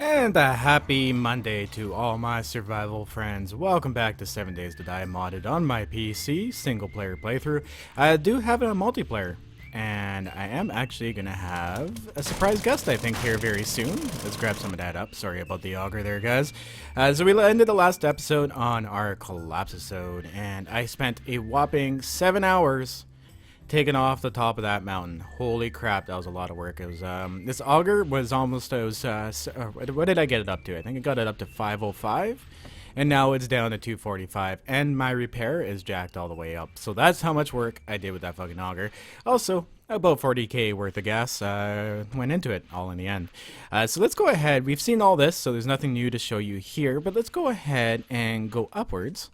And a happy Monday to all my survival friends. Welcome back to 7 Days to Die modded on my PC, single player playthrough. I do have a multiplayer, and I am actually going to have a surprise guest I think here very soon. Let's grab some of that up. Sorry about the auger there, guys. So we ended the last episode on our collapse episode, and I spent a whopping 7 hours taken off the top of that mountain. Holy crap, that was a lot of work. It was this auger was almost what did I get it up to? I think I got it up to 505, and now it's down to 245, and my repair is jacked all the way up. So that's how much work I did with that fucking auger. Also, about 40k worth of gas went into it all in the end. So let's go ahead. We've seen all this, so there's nothing new to show you here, but let's go ahead and go upwards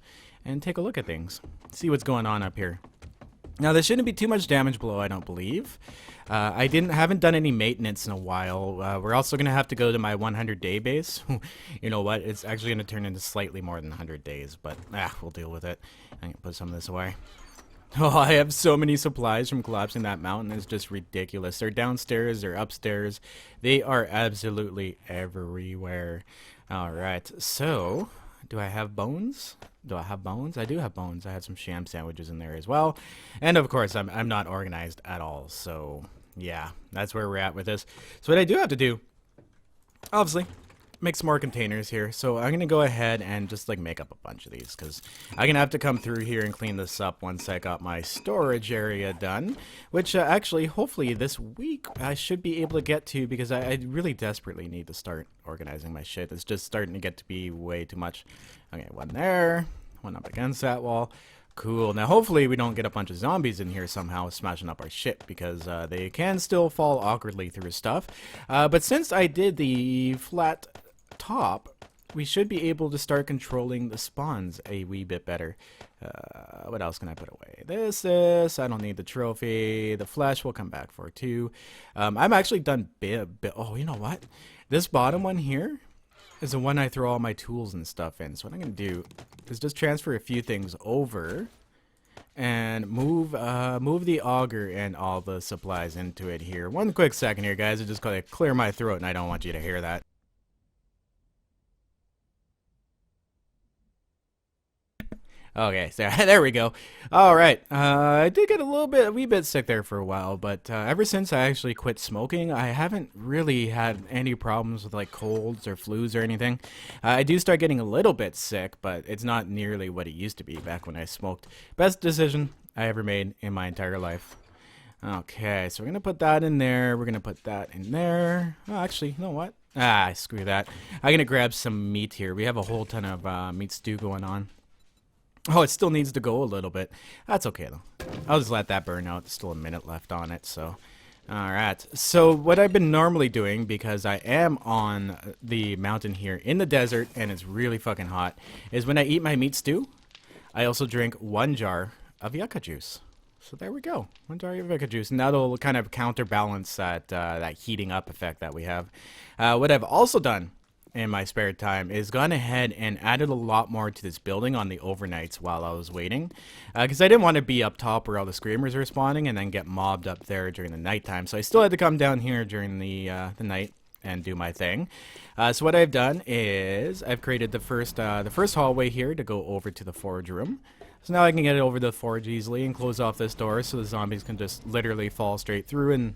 and take a look at things. See what's going on up here. Now, there shouldn't be too much damage below, I don't believe. I haven't done any maintenance in a while. We're also going to have to go to my 100-day base. You know what? It's actually going to turn into slightly more than 100 days, but we'll deal with it. I'm going to put some of this away. Oh, I have so many supplies from collapsing that mountain. It's just ridiculous. They're downstairs, they're upstairs. They are absolutely everywhere. All right, so do I have bones? Do I have bones? I do have bones. I had some sham sandwiches in there as well. And of course, I'm not organized at all. So yeah, that's where we're at with this. So what I do have to do, obviously, make some more containers here. So I'm going to go ahead and just like make up a bunch of these because I'm going to have to come through here and clean this up once I got my storage area done, which actually hopefully this week I should be able to get to because I really desperately need to start organizing my shit. It's just starting to get to be way too much. Okay, one there, one up against that wall. Cool. Now, hopefully we don't get a bunch of zombies in here somehow smashing up our shit because they can still fall awkwardly through stuff. But since I did the flat top, we should be able to start controlling the spawns a wee bit better. What else can I put away? This. I don't need the trophy. The flesh will come back for too. I'm actually done oh, you know what? This bottom one here is the one I throw all my tools and stuff in. So what I'm going to do is just transfer a few things over and move the auger and all the supplies into it here. One quick second here, guys. I just got to clear my throat and I don't want you to hear that. Okay, so there we go. All right, I did get a wee bit sick there for a while, but ever since I actually quit smoking, I haven't really had any problems with like colds or flus or anything. I do start getting a little bit sick, but it's not nearly what it used to be back when I smoked. Best decision I ever made in my entire life. Okay, so we're gonna put that in there. We're gonna put that in there. Oh, actually, you know what? Screw that. I'm gonna grab some meat here. We have a whole ton of meat stew going on. Oh, it still needs to go a little bit. That's okay, though. I'll just let that burn out. There's still a minute left on it, so. Alright, so what I've been normally doing, because I am on the mountain here in the desert, and it's really fucking hot, is when I eat my meat stew, I also drink 1 jar of yucca juice. So there we go. 1 jar of yucca juice, and that'll kind of counterbalance that heating up effect that we have. What I've also done in my spare time is gone ahead and added a lot more to this building on the overnights while I was waiting, because I didn't want to be up top where all the screamers are spawning and then get mobbed up there during the nighttime. So I still had to come down here during the night and do my thing. So what I've done is I've created the first hallway here to go over to the forge room. So now I can get it over to the forge easily and close off this door so the zombies can just literally fall straight through and,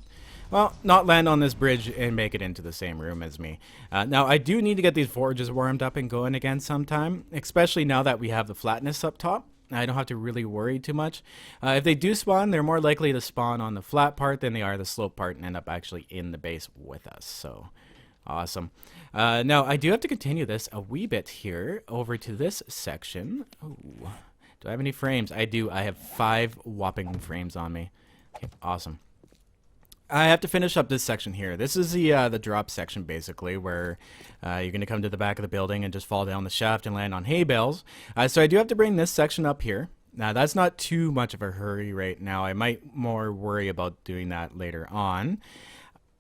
well, not land on this bridge and make it into the same room as me. Now, I do need to get these forges warmed up and going again sometime, especially now that we have the flatness up top. I don't have to really worry too much. If they do spawn, they're more likely to spawn on the flat part than they are the slope part and end up actually in the base with us. So, awesome. Now, I do have to continue this a wee bit here over to this section. Ooh. Do I have any frames? I do. I have 5 whopping frames on me. Okay, awesome. I have to finish up this section here. This is the drop section, basically, where you're going to come to the back of the building and just fall down the shaft and land on hay bales. So I do have to bring this section up here. Now, that's not too much of a hurry right now. I might more worry about doing that later on.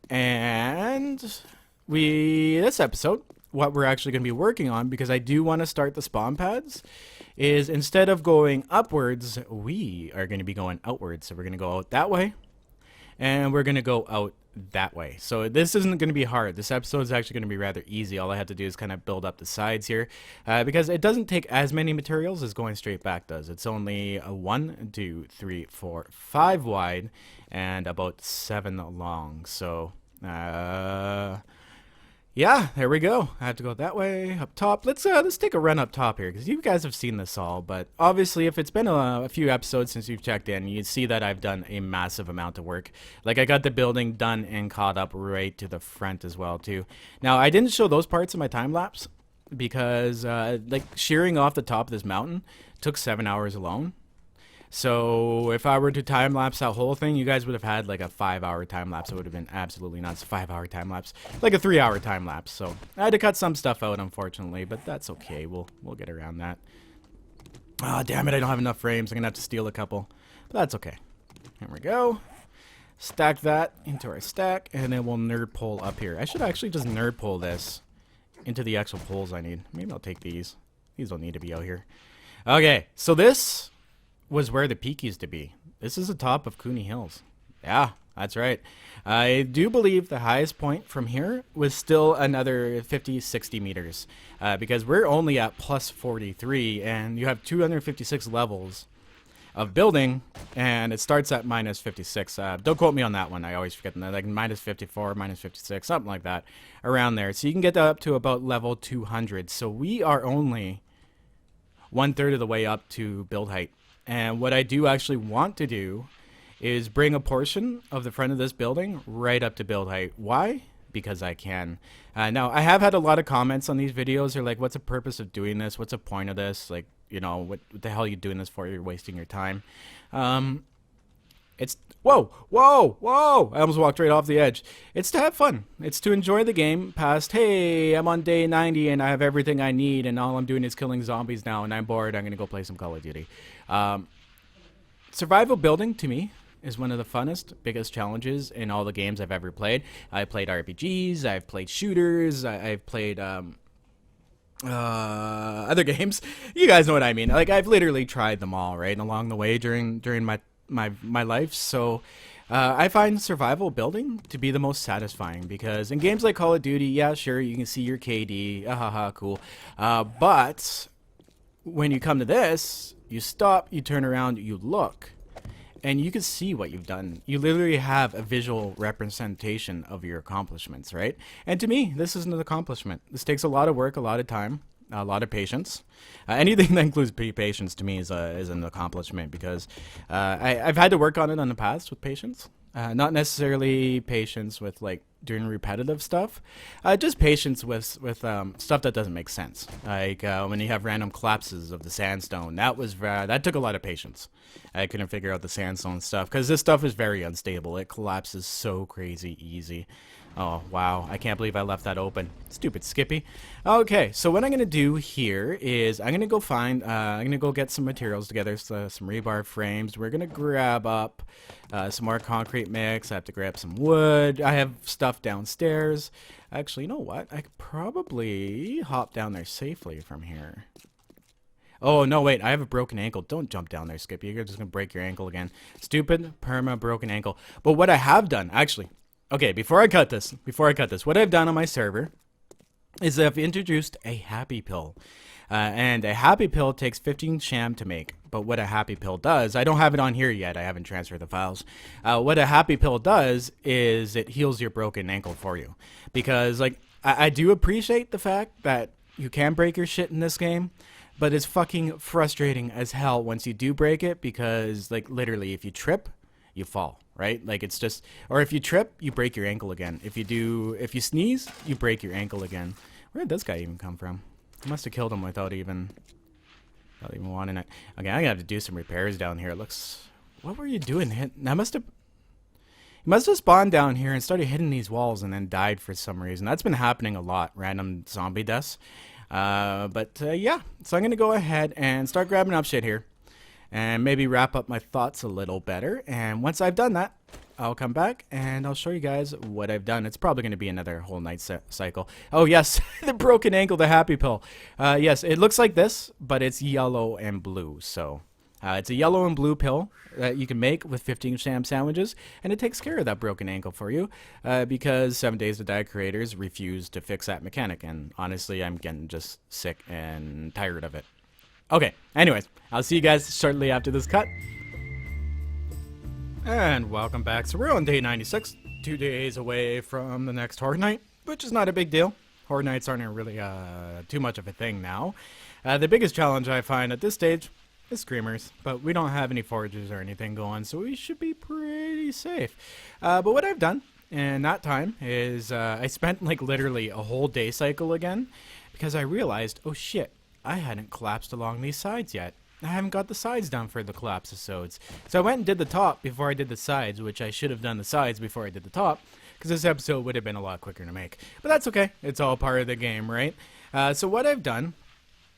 And this episode, what we're actually going to be working on, because I do want to start the spawn pads, is instead of going upwards, we are going to be going outwards. So we're going to go out that way, and we're going to go out that way. So this isn't going to be hard. This episode is actually going to be rather easy. All I have to do is kind of build up the sides here, because it doesn't take as many materials as going straight back does. It's only a 1, 2, 3, 4, 5 wide and about 7 long. So yeah, there we go. I have to go that way up top. Let's take a run up top here, because you guys have seen this all. But obviously, if it's been a few episodes since you've checked in, you see that I've done a massive amount of work. Like, I got the building done and caught up right to the front as well too. Now, I didn't show those parts in my time lapse because like shearing off the top of this mountain took 7 hours alone. So if I were to time lapse that whole thing, you guys would have had like a 5-hour time lapse. It would have been absolutely nuts. 5-hour time lapse, like a 3-hour time lapse. So I had to cut some stuff out, unfortunately, but that's okay. We'll get around that. Ah, damn it! I don't have enough frames. I'm gonna have to steal a couple, but that's okay. Here we go. Stack that into our stack, and then we'll nerd pole up here. I should actually just nerd pole this into the actual poles I need. Maybe I'll take these. These don't need to be out here. Okay, so this was where the peak used to be. This is the top of Cooney Hills. Yeah, that's right. I do believe the highest point from here was still another 50, 60 meters, because we're only at plus 43, and you have 256 levels of building, and it starts at minus 56. Don't quote me on that one. I always forget that. Like minus 54, minus 56, something like that, around there. So you can get up to about level 200. So we are only 1/3 of the way up to build height. And what I do actually want to do is bring a portion of the front of this building right up to build height. Why? Because I can. Now, I have had a lot of comments on these videos. They're like, what's the purpose of doing this? What's the point of this? Like, you know, what the hell are you doing this for? You're wasting your time. It's, whoa, whoa, whoa. I almost walked right off the edge. It's to have fun. It's to enjoy the game past, hey, I'm on day 90 and I have everything I need and all I'm doing is killing zombies now and I'm bored. I'm going to go play some Call of Duty. Survival building, to me, is one of the funnest, biggest challenges in all the games I've ever played. I've played RPGs, I've played shooters, I've played other games. You guys know what I mean. Like, I've literally tried them all, right, along the way during my life. So I find survival building to be the most satisfying, because in games like Call of Duty, yeah, sure, you can see your KD, ahaha, cool. But when you come to this, you stop, you turn around, you look, and you can see what you've done. You literally have a visual representation of your accomplishments, right? And to me, this is an accomplishment. This takes a lot of work, a lot of time, a lot of patience. Anything that includes patience to me is an accomplishment, because I've had to work on it in the past with patience. Not necessarily patience with like doing repetitive stuff, just patience with stuff that doesn't make sense. Like when you have random collapses of the sandstone, that took a lot of patience. I couldn't figure out the sandstone stuff because this stuff is very unstable. It collapses so crazy easy. Oh, wow. I can't believe I left that open. Stupid Skippy. Okay, so what I'm going to do here is I'm going to go I'm going to go get some materials together, so some rebar frames. We're going to grab up some more concrete mix. I have to grab some wood. I have stuff downstairs. Actually, you know what? I could probably hop down there safely from here. Oh, no, wait. I have a broken ankle. Don't jump down there, Skippy. You're just going to break your ankle again. Stupid perma broken ankle. But what I have done, actually... Okay, before I cut this, what I've done on my server is I've introduced a happy pill. And a happy pill takes 15 sham to make. But what a happy pill does, I don't have it on here yet. I haven't transferred the files. What a happy pill does is it heals your broken ankle for you. Because, like, I do appreciate the fact that you can break your shit in this game. But it's fucking frustrating as hell once you do break it. Because, like, literally, if you trip, you fall. Right? Like, it's just, or if you trip, you break your ankle again. If you sneeze, you break your ankle again. Where did this guy even come from? I must have killed him without even wanting it. Okay, I'm gonna have to do some repairs down here. It looks, what were you doing? He must have spawned down here and started hitting these walls and then died for some reason. That's been happening a lot, random zombie deaths. Yeah, so I'm gonna go ahead and start grabbing up shit here. And maybe wrap up my thoughts a little better. And once I've done that, I'll come back and I'll show you guys what I've done. It's probably going to be another whole night cycle. Oh, yes, the broken ankle, the happy pill. Yes, it looks like this, but it's yellow and blue. So It's a yellow and blue pill that you can make with 15 sham sandwiches, and it takes care of that broken ankle for you because 7 Days to Die creators refuse to fix that mechanic, and honestly, I'm getting just sick and tired of it. Okay, anyways, I'll see you guys shortly after this cut. And welcome back. So we're on day 96, 2 days away from the next Horde Night, which is not a big deal. Horde Nights aren't really too much of a thing now. The biggest challenge I find at this stage is Screamers, but we don't have any forages or anything going, so we should be pretty safe. But what I've done in that time is I spent like literally a whole day cycle again because I realized, oh shit, I hadn't collapsed along these sides yet. I haven't got the sides done for the collapse episodes. So I went and did the top before I did the sides, which I should have done the sides before I did the top, because this episode would have been a lot quicker to make. But that's okay. It's all part of the game, right? So what I've done...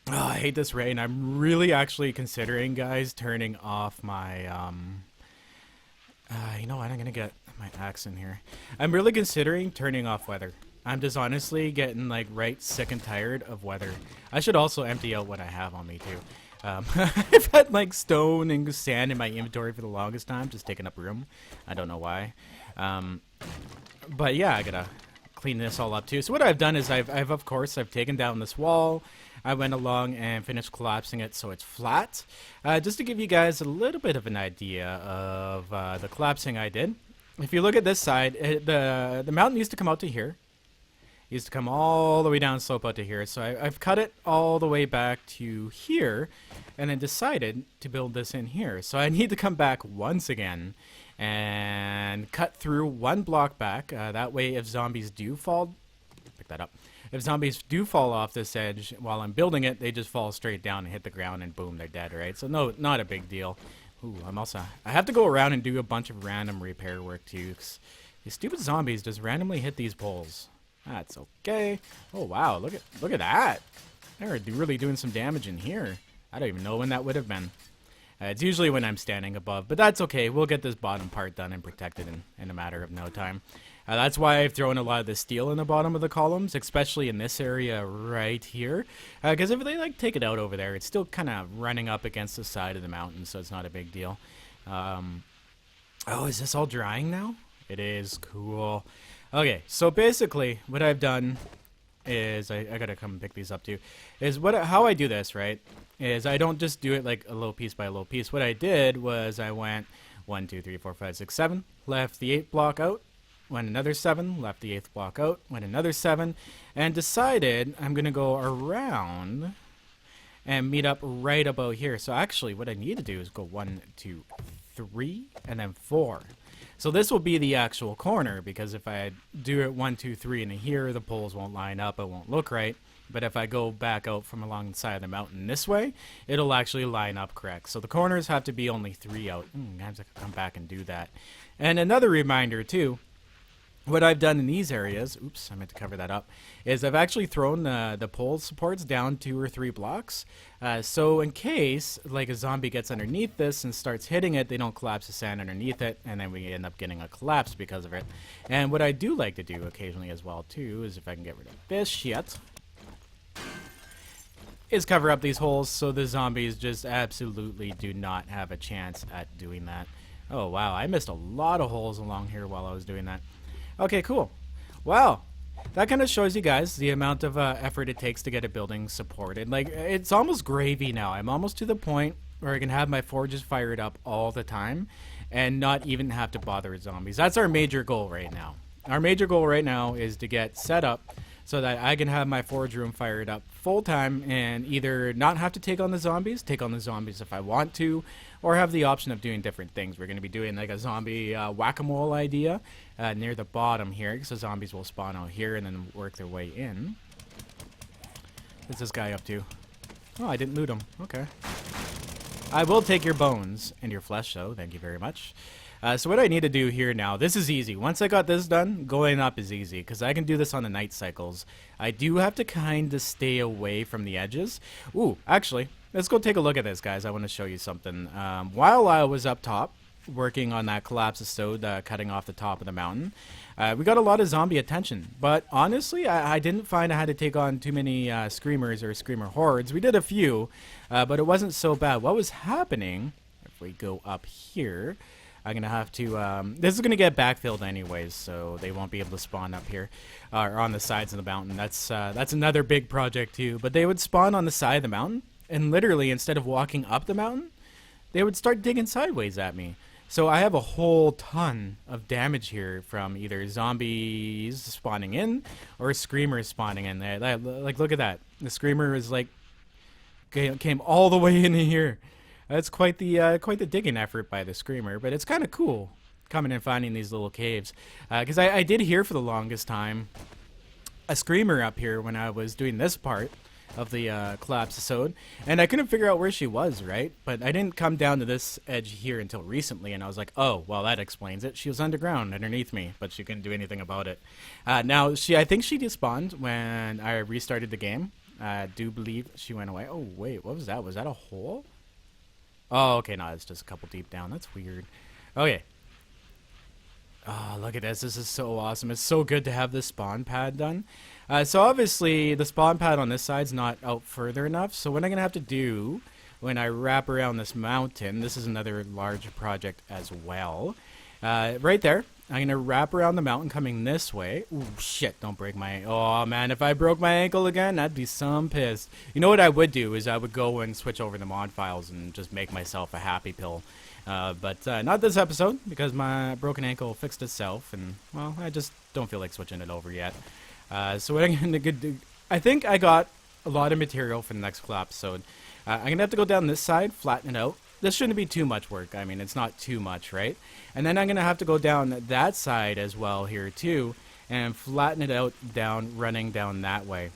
Oh, I hate this rain. I'm really actually considering, guys, turning off my... you know what? I'm going to get my axe in here. I'm really considering turning off weather. I'm just honestly getting, like, right sick and tired of weather. I should also empty out what I have on me, too. I've had like stone and sand in my inventory for the longest time, just taking up room. I don't know why. But yeah, I gotta clean this all up too. So what I've done is I've of course taken down this wall. I went along and finished collapsing it so it's flat. Just to give you guys a little bit of an idea of the collapsing I did. If you look at this side, the mountain used to come out to here. Used to come all the way down slope out to here. So I've cut it all the way back to here and then decided to build this in here. So I need to come back once again and cut through one block back. That way if zombies do fall, pick that up. If zombies do fall off this edge while I'm building it, they just fall straight down and hit the ground and boom, they're dead, right? So no, not a big deal. Ooh, I have to go around and do a bunch of random repair work too, 'cause these stupid zombies just randomly hit these poles. That's okay. Oh wow, look at that. They're really doing some damage in here. I don't even know when that would have been. It's usually when I'm standing above, but that's okay. We'll get this bottom part done and protected in a matter of no time. That's why I've thrown a lot of the steel in the bottom of the columns, especially in this area right here. Because if they like take it out over there, it's still kind of running up against the side of the mountain, so it's not a big deal. Oh, is this all drying now? It is. Cool. Okay, so basically what I've done is I gotta come pick these up too. Is how I do this, right? Is I don't just do it like a little piece by a little piece. What I did was I went 1, 2, 3, 4, 5, 6, 7, left the 8th block out, went another 7, left the 8th block out, went another 7, and decided I'm gonna go around and meet up right about here. So actually, what I need to do is go 1, 2, 3, and then 4. So this will be the actual corner, because if I do it 1, 2, 3 and here, the poles won't line up, it won't look right. But if I go back out from along the side of the mountain this way, it'll actually line up correct. So the corners have to be only 3 out. I have to come back and do that. And another reminder too, what I've done in these areas, oops, I meant to cover that up, is I've actually thrown the pole supports down 2 or 3 blocks. So in case like a zombie gets underneath this and starts hitting it, they don't collapse the sand underneath it, and then we end up getting a collapse because of it. And what I do like to do occasionally as well too, is if I can get rid of this shit, is cover up these holes so the zombies just absolutely do not have a chance at doing that. Oh wow, I missed a lot of holes along here while I was doing that. Okay, cool. Wow. That kind of shows you guys the amount of effort it takes to get a building supported. Like, it's almost gravy now. I'm almost to the point where I can have my forges fired up all the time and not even have to bother with zombies. That's our major goal right now. Our major goal right now is to get set up so that I can have my forge room fired up full time and either not have to take on the zombies if I want to, or have the option of doing different things. We're going to be doing like a zombie whack-a-mole idea near the bottom here, because the zombies will spawn out here and then work their way in. What's this guy up to? Oh, I didn't loot him. Okay. I will take your bones and your flesh, though. Thank you very much. So what I need to do here now, this is easy. Once I got this done, going up is easy, because I can do this on the night cycles. I do have to kind of stay away from the edges. Ooh, actually, let's go take a look at this, guys. I want to show you something. While I was up top, working on that collapsistode, cutting off the top of the mountain. We got a lot of zombie attention, but honestly, I didn't find I had to take on too many screamers or screamer hordes. We did a few, but it wasn't so bad. What was happening, if we go up here, I'm going to have to, this is going to get backfilled anyways, so they won't be able to spawn up here, or on the sides of the mountain. That's another big project too, but they would spawn on the side of the mountain, and literally, instead of walking up the mountain, they would start digging sideways at me. So I have a whole ton of damage here from either zombies spawning in or screamers spawning in. Like, look at that. The screamer is like came all the way in here. That's quite the digging effort by the screamer, but it's kind of cool coming and finding these little caves. Because I did hear for the longest time a screamer up here when I was doing this part of the collapsisode, and I couldn't figure out where she was, right? But I didn't come down to this edge here until recently, and I was like, oh, well, that explains it. She was underground underneath me, but she couldn't do anything about it. Now, I think she despawned when I restarted the game. I do believe she went away. Oh, wait, what was that? Was that a hole? Oh, okay, no, it's just a couple deep down. That's weird. Okay. Oh, look at this. This is so awesome. It's so good to have this spawn pad done. So obviously, the spawn pad on this side's not out further enough. So what I'm going to have to do when I wrap around this mountain, this is another large project as well. Right there, I'm going to wrap around the mountain coming this way. Ooh, shit, don't break my... Oh, man, if I broke my ankle again, I'd be some pissed. You know what I would do is I would go and switch over the mod files and just make myself a happy pill. But not this episode, because my broken ankle fixed itself, and, well, I just don't feel like switching it over yet. So what I'm going to do... I think I got a lot of material for the next episode. I'm going to have to go down this side, flatten it out. This shouldn't be too much work. I mean, it's not too much, right? And then I'm going to have to go down that side as well here, too, and flatten it out down, running down that way.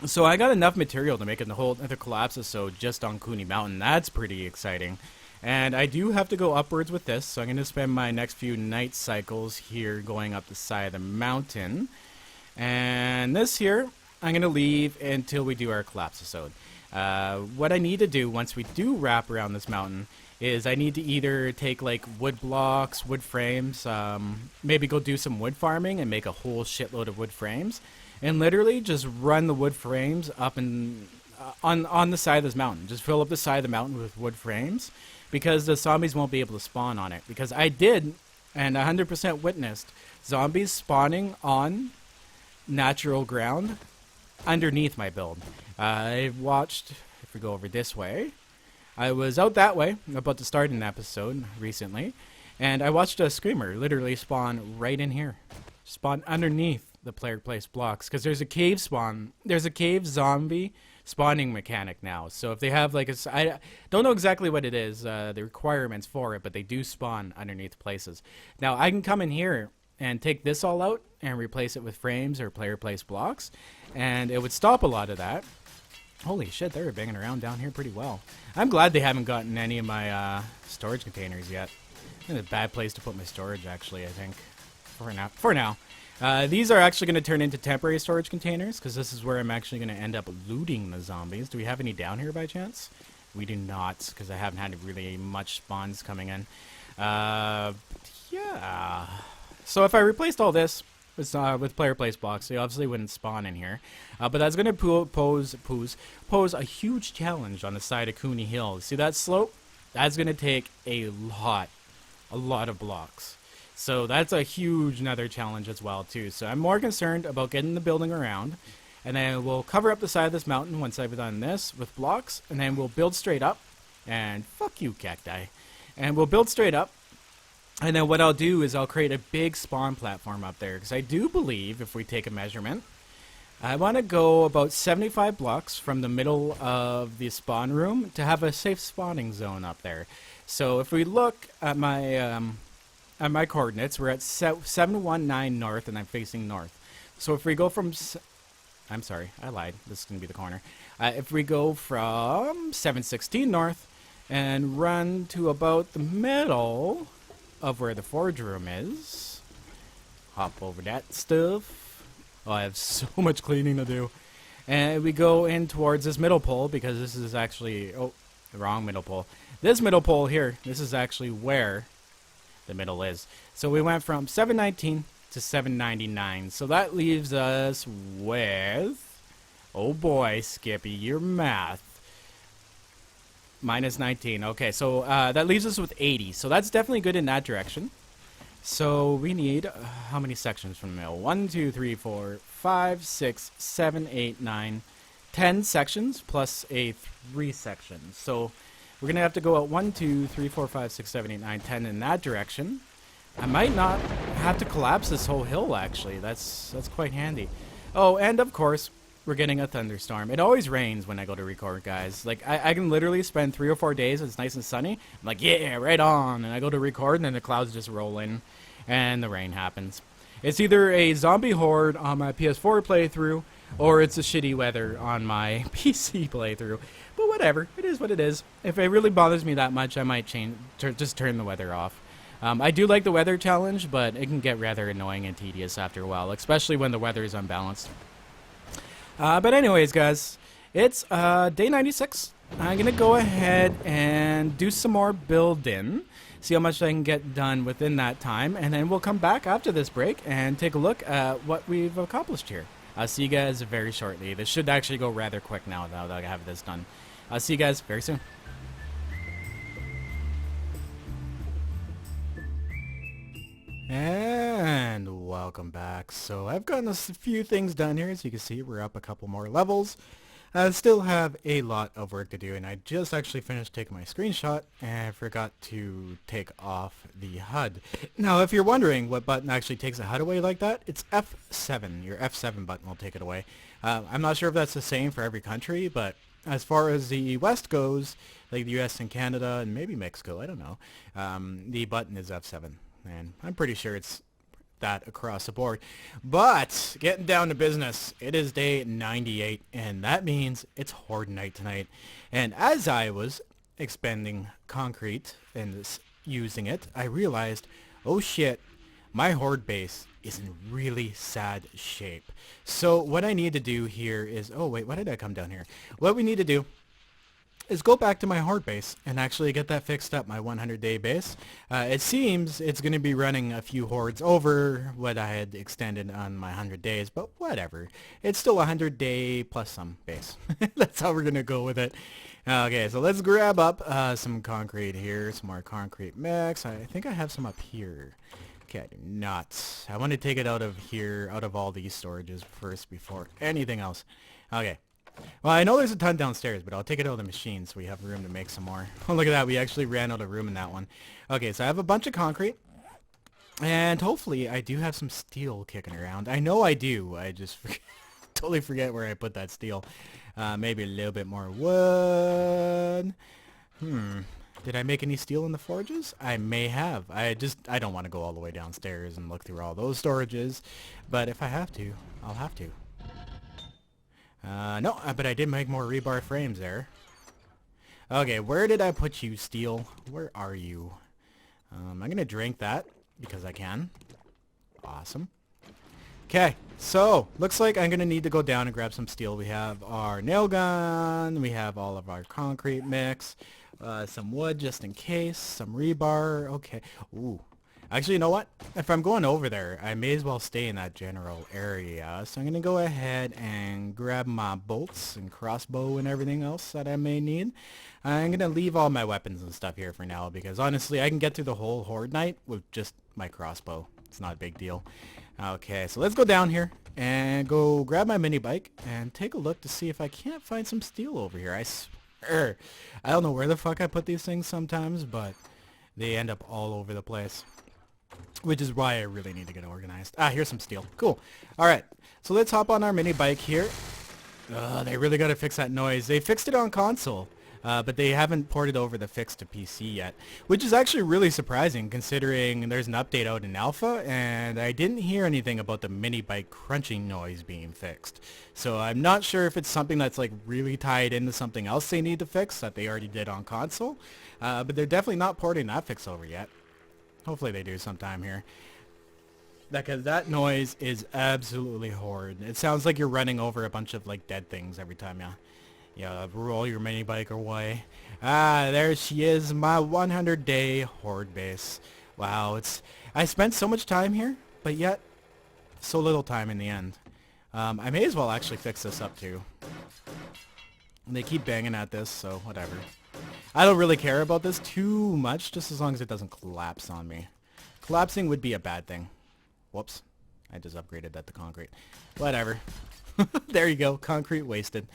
So I got enough material to make it the whole other collapsisode just on Cooney Mountain. That's pretty exciting. And I do have to go upwards with this, so I'm going to spend my next few night cycles here going up the side of the mountain. And this here, I'm going to leave until we do our collapsisode. What I need to do once we do wrap around this mountain is I need to either take like wood blocks, wood frames, maybe go do some wood farming and make a whole shitload of wood frames, and literally just run the wood frames up and on the side of this mountain. Just fill up the side of the mountain with wood frames, because the zombies won't be able to spawn on it. Because I did, and 100% witnessed, zombies spawning on natural ground underneath my build. I watched, if we go over this way, I was out that way, about to start an episode recently, and I watched a screamer literally spawn right in here. Spawn underneath the player place blocks, because there's a cave spawn, there's a cave zombie spawning mechanic now. So if they have like a, I don't know exactly what it is, the requirements for it, but they do spawn underneath places. Now I can come in here and take this all out and replace it with frames or player place blocks, and it would stop a lot of that. Holy shit, they were banging around down here pretty well. I'm glad they haven't gotten any of my storage containers yet. It's a bad place to put my storage, actually, I think. For now. These are actually going to turn into temporary storage containers, because this is where I'm actually going to end up looting the zombies. Do we have any down here by chance? We do not, because I haven't had really much spawns coming in. Yeah. So if I replaced all this with player place blocks, they obviously wouldn't spawn in here. But that's going to pose a huge challenge on the side of Cooney Hill. See that slope? That's going to take a lot of blocks. So that's a huge another challenge as well too. So I'm more concerned about getting the building around, and then we'll cover up the side of this mountain once I've done this with blocks, and then we'll build straight up. And fuck you, cacti. And we'll build straight up. And then what I'll do is I'll create a big spawn platform up there, because I do believe, if we take a measurement, I want to go about 75 blocks from the middle of the spawn room to have a safe spawning zone up there. So if we look at my coordinates, we're at 719 north, and I'm facing north. So if we go from... I'm sorry, I lied. This is going to be the corner. If we go from 716 north and run to about the middle of where the forge room is, hop over that stuff. Oh, I have so much cleaning to do. And we go in towards this middle pole, because this is actually... Oh, the wrong middle pole. This middle pole here, this is actually where the middle is. So we went from 719 to 799. So that leaves us with, oh boy, Skippy, your math. Minus 19. Okay, so that leaves us with 80. So that's definitely good in that direction. So we need, how many sections from the middle? 1, 2, 3, 4, 5, 6, 7, 8, 9, 10 sections plus a 3 sections. So we're going to have to go out 1, 2, 3, 4, 5, 6, 7, 8, 9, 10 in that direction. I might not have to collapse this whole hill, actually. That's quite handy. Oh, and of course, we're getting a thunderstorm. It always rains when I go to record, guys. Like, I can literally spend 3 or 4 days, it's nice and sunny. I'm like, yeah, right on. And I go to record, and then the clouds just roll in, and the rain happens. It's either a zombie horde on my PS4 playthrough, or it's a shitty weather on my PC playthrough. But whatever, it is what it is. If it really bothers me that much, I might just turn the weather off. I do like the weather challenge, but it can get rather annoying and tedious after a while, especially when the weather is unbalanced. But anyways, guys, it's day 96. I'm going to go ahead and do some more building, see how much I can get done within that time, and then we'll come back after this break and take a look at what we've accomplished here. I'll see you guys very shortly. This should actually go rather quick now that I have this done. I'll see you guys very soon. And welcome back. So I've gotten a few things done here. As you can see, we're up a couple more levels. I still have a lot of work to do, and I just actually finished taking my screenshot and forgot to take off the HUD. Now, if you're wondering what button actually takes a HUD away like that, it's F7. Your F7 button will take it away. I'm not sure if that's the same for every country, but as far as the West goes, like the US and Canada and maybe Mexico, I don't know, the button is F7. And I'm pretty sure it's that across the board. But getting down to business, it is day 98, and that means it's Horde night tonight. And as I was expending concrete and using it, I realized, oh shit, my Horde base is in really sad shape. So what I need to do here is, oh wait, why did I come down here? What we need to do is go back to my Horde base and actually get that fixed up, my 100-day base. It seems it's going to be running a few hordes over what I had extended on my 100 days, but whatever. It's still a 100-day plus some base. That's how we're going to go with it. Okay, so let's grab up some concrete here, some more concrete mix. I think I have some up here. Okay, I do not. I want to take it out of here, out of all these storages first before anything else. Okay. Well, I know there's a ton downstairs, but I'll take it out of the machine so we have room to make some more. Oh, look at that. We actually ran out of room in that one. Okay, so I have a bunch of concrete. And hopefully I do have some steel kicking around. I know I do. I just totally forget where I put that steel. Maybe a little bit more wood. Did I make any steel in the forges? I may have. I don't want to go all the way downstairs and look through all those storages. But if I have to, I'll have to. No, but I did make more rebar frames there. Okay, where did I put you, steel? Where are you? I'm going to drink that because I can. Awesome. Okay, so looks like I'm going to need to go down and grab some steel. We have our nail gun. We have all of our concrete mix. Some wood just in case. Some rebar. Okay. Ooh. Actually, you know what? If I'm going over there, I may as well stay in that general area. So I'm going to go ahead and grab my bolts and crossbow and everything else that I may need. I'm going to leave all my weapons and stuff here for now because honestly, I can get through the whole Horde night with just my crossbow. It's not a big deal. Okay, so let's go down here and go grab my mini bike and take a look to see if I can't find some steel over here. I swear, I don't know where the fuck I put these things sometimes, but they end up all over the place. Which is why I really need to get organized. Ah, here's some steel. Cool. All right. So let's hop on our mini bike here. They really got to fix that noise. They fixed it on console, but they haven't ported over the fix to PC yet, which is actually really surprising considering there's an update out in alpha, and I didn't hear anything about the mini bike crunching noise being fixed. So I'm not sure if it's something that's like really tied into something else they need to fix that they already did on console, but they're definitely not porting that fix over yet. Hopefully they do sometime here. Because that noise is absolutely horrid. It sounds like you're running over a bunch of like dead things every time you roll your mini bike away. Ah, there she is, my 100-day Horde base. Wow, I spent so much time here, but yet so little time in the end. I may as well actually fix this up too. And they keep banging at this, so whatever. I don't really care about this too much, just as long as it doesn't collapse on me. Collapsing would be a bad thing. Whoops. I just upgraded that to concrete. Whatever. There you go. Concrete wasted.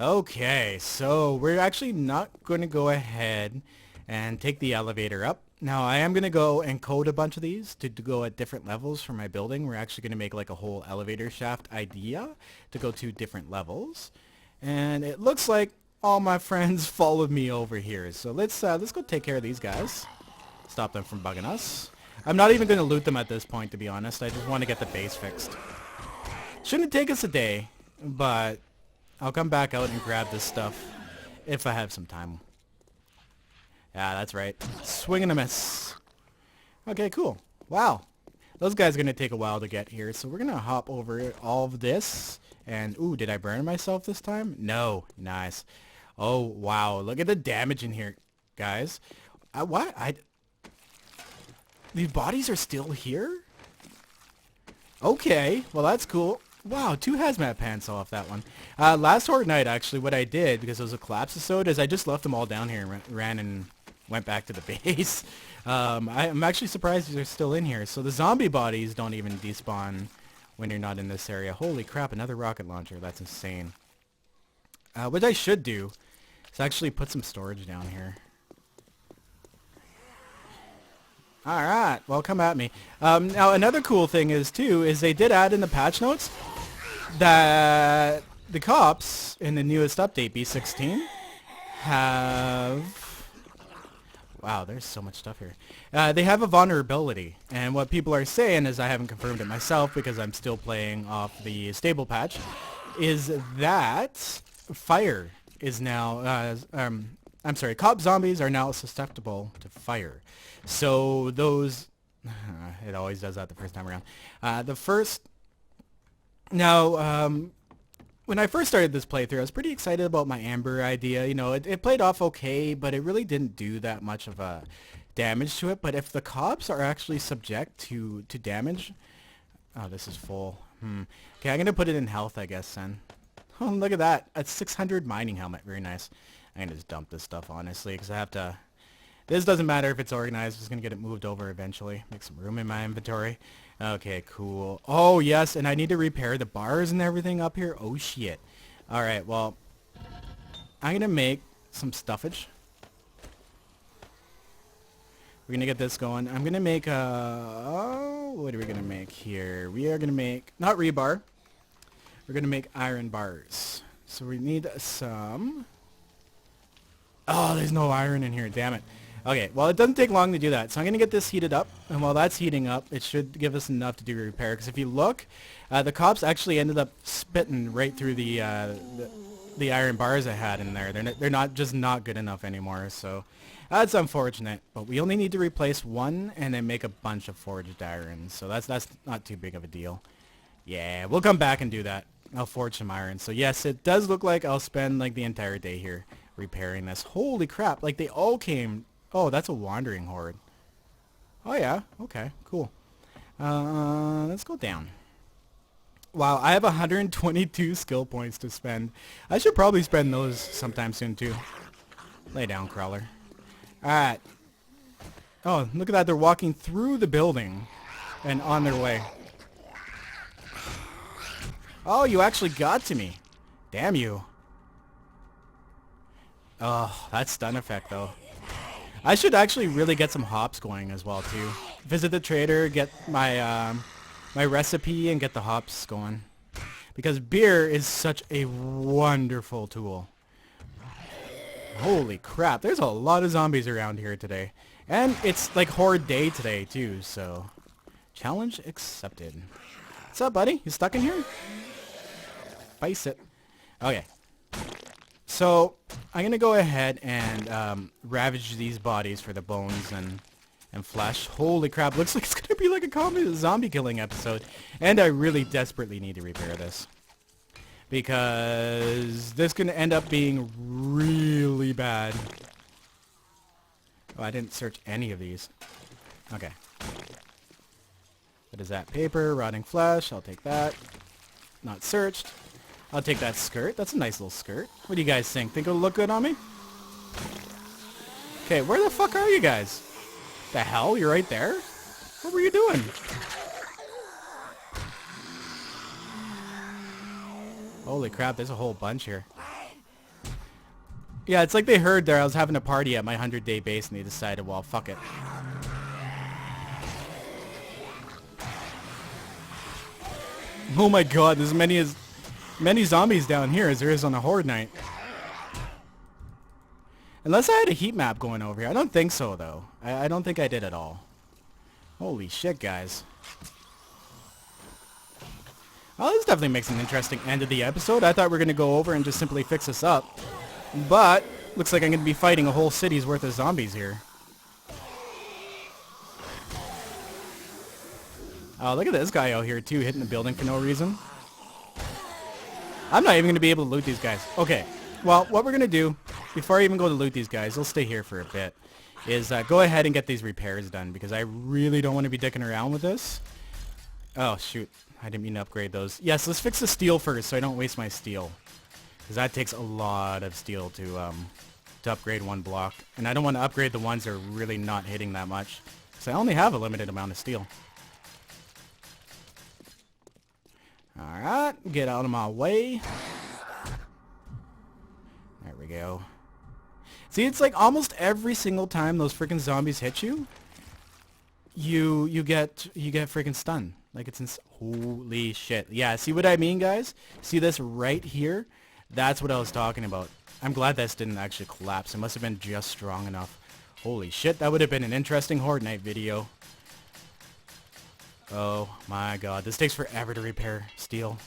Okay, so we're actually not going to go ahead and take the elevator up. Now, I am going to go and code a bunch of these to go at different levels for my building. We're actually going to make like a whole elevator shaft idea to go to different levels. And it looks like all my friends followed me over here. So let's go take care of these guys. Stop them from bugging us. I'm not even going to loot them at this point, to be honest. I just want to get the base fixed. Shouldn't take us a day, but I'll come back out and grab this stuff if I have some time. Yeah, that's right. Swing and a miss. Okay, cool. Wow. Those guys are going to take a while to get here, so we're going to hop over all of this. And, ooh, did I burn myself this time? No. Nice. Oh, wow. Look at the damage in here, guys. What? These bodies are still here? Okay. Well, that's cool. Wow, 2 hazmat pants off that one. Last Horde night, actually, what I did, because it was a collapse episode, is I just left them all down here and ran and went back to the base. I'm actually surprised they're still in here. So the zombie bodies don't even despawn when you're not in this area. Holy crap, another rocket launcher. That's insane. What I should do is actually put some storage down here. Alright, well, come at me. Now, another cool thing is, too, is they did add in the patch notes that the cops in the newest update, B16, have... Wow, there's so much stuff here. They have a vulnerability, and what people are saying, is I haven't confirmed it myself because I'm still playing off the stable patch, is that fire is now... I'm sorry, cop zombies are now susceptible to fire. So those... it always does that the first time around. Now, when I first started this playthrough, I was pretty excited about my Amber idea. You know, it played off okay, but it really didn't do that much of a damage to it. But if the cops are actually subject to damage... Oh, this is full. Okay, I'm going to put it in health, I guess, then. Oh, look at that. A 600 mining helmet. Very nice. I'm going to just dump this stuff, honestly, because I have to... This doesn't matter if it's organized. I'm just going to get it moved over eventually. Make some room in my inventory. Okay, cool. Oh, yes, and I need to repair the bars and everything up here. Oh, shit. All right, well, I'm going to make some stuffage. We're going to get this going. I'm going to make what are we going to make here? We are going to make, not rebar. We're going to make iron bars. So we need some... Oh, there's no iron in here. Damn it. Okay, well, it doesn't take long to do that. So I'm going to get this heated up. And while that's heating up, it should give us enough to do repair. Because if you look, the cops actually ended up spitting right through the iron bars I had in there. They're not just not good enough anymore. So that's unfortunate. But we only need to replace one and then make a bunch of forged iron. So that's not too big of a deal. Yeah, we'll come back and do that. I'll forge some iron. So yes, it does look like I'll spend like the entire day here repairing this. Holy crap, like they all came... Oh, that's a wandering horde. Oh yeah, okay, cool. Let's go down. Wow, I have 122 skill points to spend. I should probably spend those sometime soon too. Lay down, crawler. Alright. Oh, look at that, they're walking through the building and on their way. Oh, you actually got to me. Damn you. Oh, that stun effect though. I should actually really get some hops going as well too. Visit the trader, get my my recipe, and get the hops going. Because beer is such a wonderful tool. Holy crap, there's a lot of zombies around here today. And it's like Horde day today too, so... Challenge accepted. What's up, buddy? You stuck in here? Face it. Okay. So, I'm going to go ahead and ravage these bodies for the bones and flesh. Holy crap, looks like it's going to be like a zombie killing episode. And I really desperately need to repair this. Because this is going to end up being really bad. Oh, I didn't search any of these. Okay. What is that? Paper, rotting flesh. I'll take that. Not searched. I'll take that skirt. That's a nice little skirt. What do you guys think? Think it'll look good on me? Okay, where the fuck are you guys? The hell? You're right there? What were you doing? Holy crap, there's a whole bunch here. Yeah, it's like they heard there I was having a party at my 100-day base and they decided, well, fuck it. Oh my god, there's many zombies down here as there is on a Horde night. Unless I had a heat map going over here. I don't think so, though. I don't think I did at all. Holy shit, guys. Well, this definitely makes an interesting end of the episode. I thought we were going to go over and just simply fix this up. But, looks like I'm going to be fighting a whole city's worth of zombies here. Oh, look at this guy out here, too, hitting the building for no reason. I'm not even going to be able to loot these guys. Okay, well, what we're going to do, before I even go to loot these guys, I'll stay here for a bit, is go ahead and get these repairs done, because I really don't want to be dicking around with this. Oh, shoot. I didn't mean to upgrade those. Yes, let's fix the steel first, so I don't waste my steel. Because that takes a lot of steel to upgrade one block. And I don't want to upgrade the ones that are really not hitting that much. So I only have a limited amount of steel. Alright, get out of my way. There we go. See, it's like almost every single time those freaking zombies hit you, you get freaking stunned. Like it's holy shit. Yeah, see what I mean, guys? See this right here? That's what I was talking about. I'm glad this didn't actually collapse. It must have been just strong enough. Holy shit, that would have been an interesting Horde Night video. Oh my god, this takes forever to repair steel.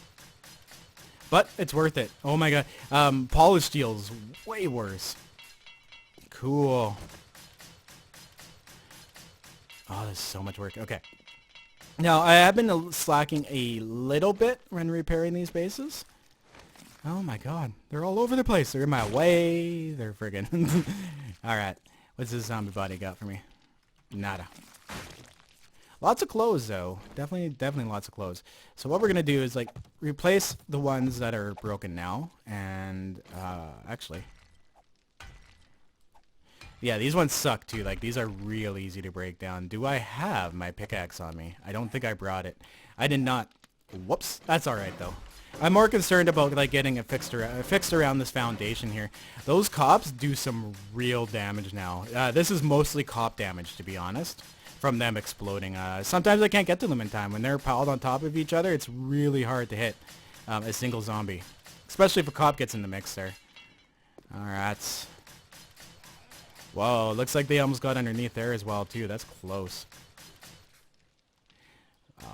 But it's worth it. Oh my god. Polished steel is way worse. Cool. Oh, there's so much work. Okay. Now, I have been slacking a little bit when repairing these bases. Oh my god. They're all over the place. They're in my way. They're friggin'. Alright. What's this zombie body got for me? Nada. Lots of clothes, though. Definitely lots of clothes. So what we're going to do is, like, replace the ones that are broken now. And, actually... yeah, these ones suck, too. Like, these are real easy to break down. Do I have my pickaxe on me? I don't think I brought it. I did not. Whoops. That's alright, though. I'm more concerned about, like, getting it fixed around this foundation here. Those cops do some real damage now. This is mostly cop damage, to be honest, from them exploding. Sometimes I can't get to them in time. When they're piled on top of each other, it's really hard to hit a single zombie. Especially if a cop gets in the mix there. Alright. Whoa, looks like they almost got underneath there as well, too. That's close.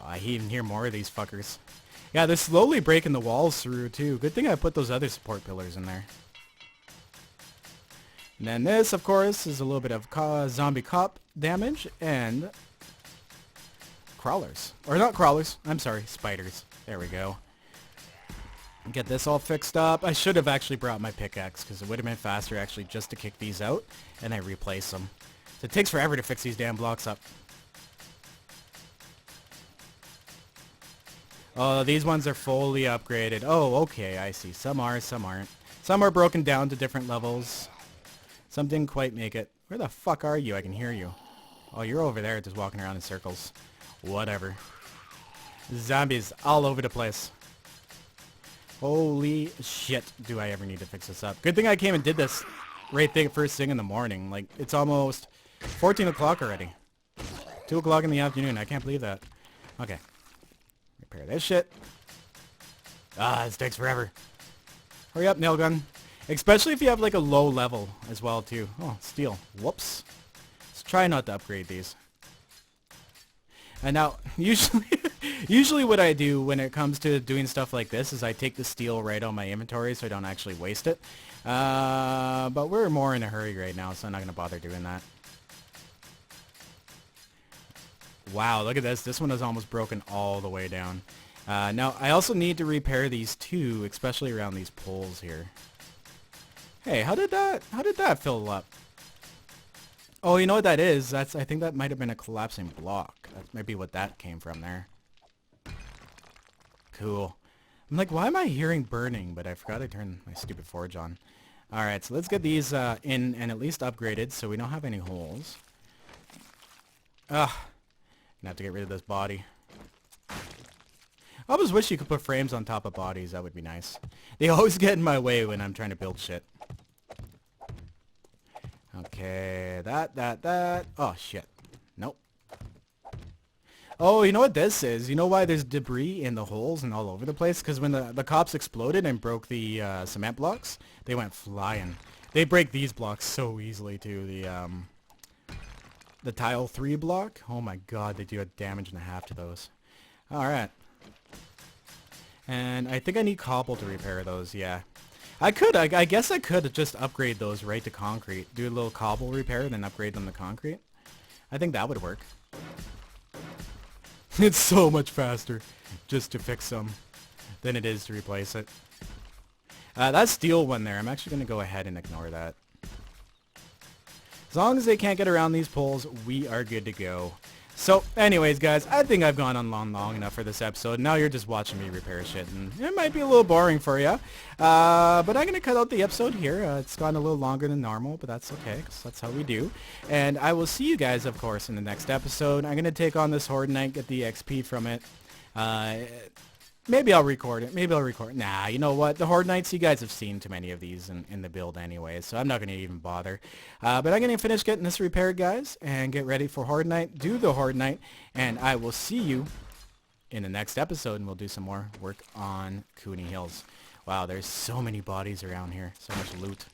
I even hear more of these fuckers. Yeah, they're slowly breaking the walls through, too. Good thing I put those other support pillars in there. And then this, of course, is a little bit of zombie cop damage and crawlers. Or not crawlers. I'm sorry, spiders. There we go. Get this all fixed up. I should have actually brought my pickaxe because it would have been faster actually just to kick these out and then replace them. So it takes forever to fix these damn blocks up. Oh, these ones are fully upgraded. Oh, okay, I see. Some are, some aren't. Some are broken down to different levels. Some didn't quite make it. Where the fuck are you? I can hear you. Oh, you're over there just walking around in circles. Whatever. Zombies all over the place. Holy shit, do I ever need to fix this up. Good thing I came and did this right first thing in the morning. Like, it's almost 14 o'clock already. 2 o'clock in the afternoon. I can't believe that. Okay. Repair this shit. Ah, this takes forever. Hurry up, nail gun. Especially if you have, like, a low level as well, too. Oh, steel. Whoops. Let's try not to upgrade these. And now, usually what I do when it comes to doing stuff like this is I take the steel right out of my inventory so I don't actually waste it. But we're more in a hurry right now, so I'm not going to bother doing that. Wow, look at this. This one is almost broken all the way down. Now, I also need to repair these too, especially around these poles here. Hey, how did that fill up? Oh, you know what that is? I think that might have been a collapsing block. That might be what that came from there. Cool. I'm like, why am I hearing burning? But I forgot I turned my stupid forge on. Alright, so let's get these in and at least upgraded so we don't have any holes. Ugh. Gonna have to get rid of this body. I always wish you could put frames on top of bodies. That would be nice. They always get in my way when I'm trying to build shit. Okay, that. Oh, shit. Nope. Oh, you know what this is? You know why there's debris in the holes and all over the place? Because when the cops exploded and broke the cement blocks, they went flying. They break these blocks so easily, too. The tile 3 block. Oh my god, they do a damage and a half to those. Alright. And I think I need cobble to repair those, yeah. I guess I could just upgrade those right to concrete. Do a little cobble repair, then upgrade them to concrete. I think that would work. It's so much faster just to fix them than it is to replace it. That steel one there, I'm actually going to go ahead and ignore that. As long as they can't get around these poles, we are good to go. So, anyways, guys, I think I've gone on long enough for this episode. Now you're just watching me repair shit, and it might be a little boring for you. But I'm going to cut out the episode here. It's gone a little longer than normal, but that's okay, because that's how we do. And I will see you guys, of course, in the next episode. I'm going to take on this Horde Knight, get the XP from it. Maybe I'll record it. Nah, you know what? The Horde Knights, you guys have seen too many of these in the build anyway, so I'm not going to even bother. But I'm going to finish getting this repaired, guys, and get ready for Horde Knight, do the Horde Knight, and I will see you in the next episode, and we'll do some more work on Cooney Hills. Wow, there's so many bodies around here. So much loot.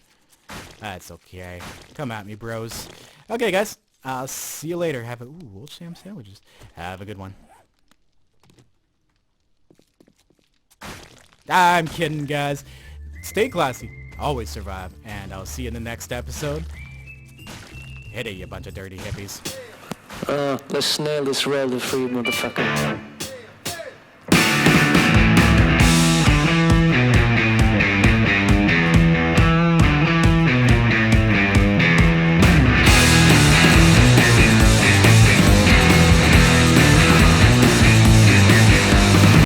That's okay. Come at me, bros. Okay, guys. I'll see you later. Have a... Ooh, old sham sandwiches. Have a good one. I'm kidding, guys. Stay classy. Always survive. And I'll see you in the next episode. Hit it, you bunch of dirty hippies. Let's nail this rail to free, motherfucker.